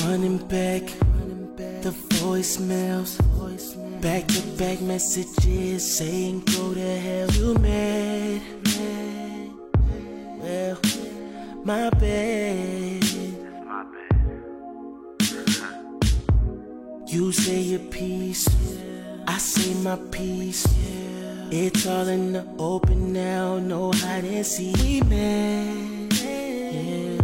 Running back, the voicemails, back-to-back messages saying go to hell. You mad? Well, my bad. You say your piece, I say my piece. It's all in the open now, no hide and seek. We mad, yeah,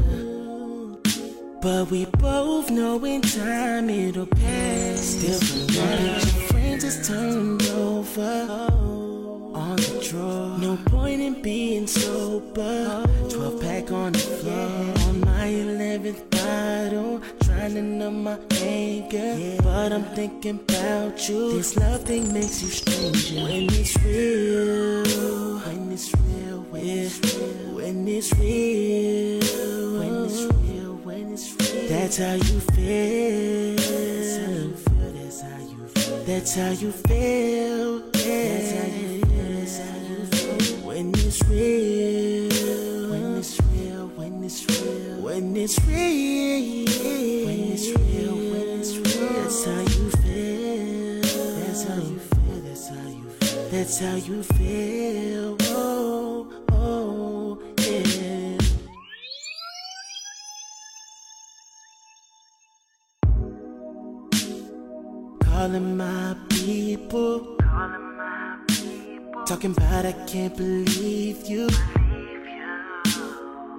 but we both know in time it'll pass. Still forgetting your friends is turned over on the draw. No point in being sober. 12 pack on the floor. On my 11th bottle, trying to numb my anger, but I'm thinking about you. This love thing makes you stranger. When it's real, when it's real, when it's real, when it's real, when it's real, when it's real. That's how you feel. That's how you feel. That's how you feel. That's how you feel. That's how you feel. When it's real, when it's real, when it's real, when it's real, when it's real, when it's real. That's how you feel. That's how you feel. That's how you feel. That's how you feel. Oh, oh, yeah. Calling my people, talking about I can't believe you,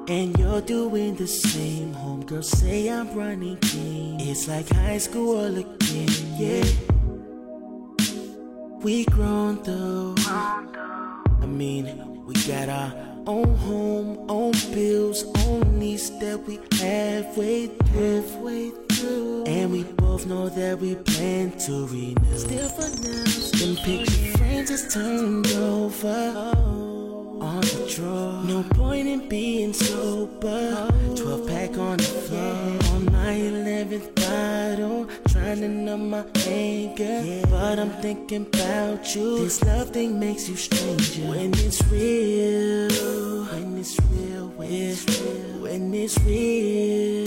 and you're doing the same. Homegirls say I'm running game. It's like high school all again, yeah. We grown though. I mean, we got our own home, own bills, own needs that we halfway through, and we both know that we plan to renew. Still for now, them picture frames is turned over on the draw. No point in being sober. 12 pack on the floor. On my 11th bottle, trying to numb my anger, but I'm thinking about you. This love thing makes you stranger. When it's real, when it's real, when it's real, when it's real,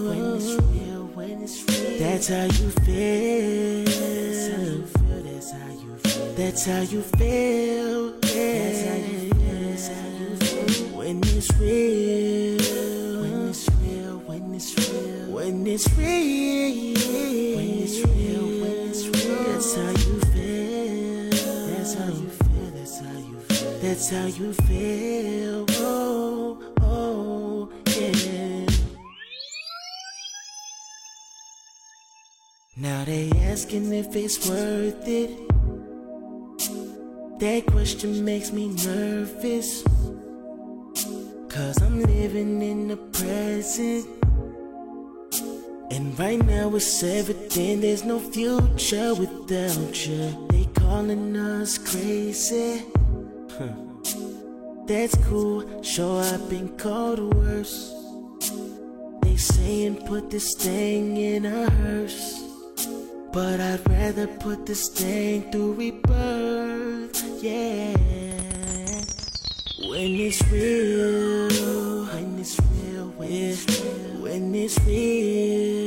when it's real, when it's real. That's how you feel. That's how you feel. That's how you feel. That's how you feel. That's how you feel. That's how you feel. When it's real, when it's real, when it's real, when it's real, when it's real, when it's real. That's how you feel. That's how you feel. That's how you feel. That's how you feel. Oh, oh, yeah. Now they asking if it's worth it. That question makes me nervous, 'cause I'm living in the present, and right now it's evident there's no future without you. They calling us crazy, that's cool, sure I've been called worse. They saying put this thing in a hearse, but I'd rather put this thing through rebirth, yeah. When it's real, when it's real, when it's real, when it's real,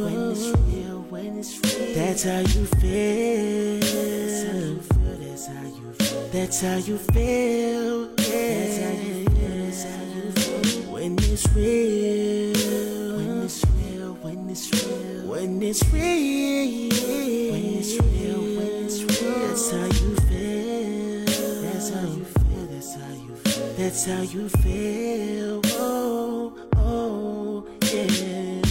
when it's real, when it's real. That's how you feel. That's how you feel. That's how you feel. That's how you feel. That's how you feel. That's how you feel. When it's real, when it's real, when it's real, when it's real, when it's real, when it's real. That's how you feel. That's how you feel. That's how you feel. That's how you feel. Oh, oh, yeah.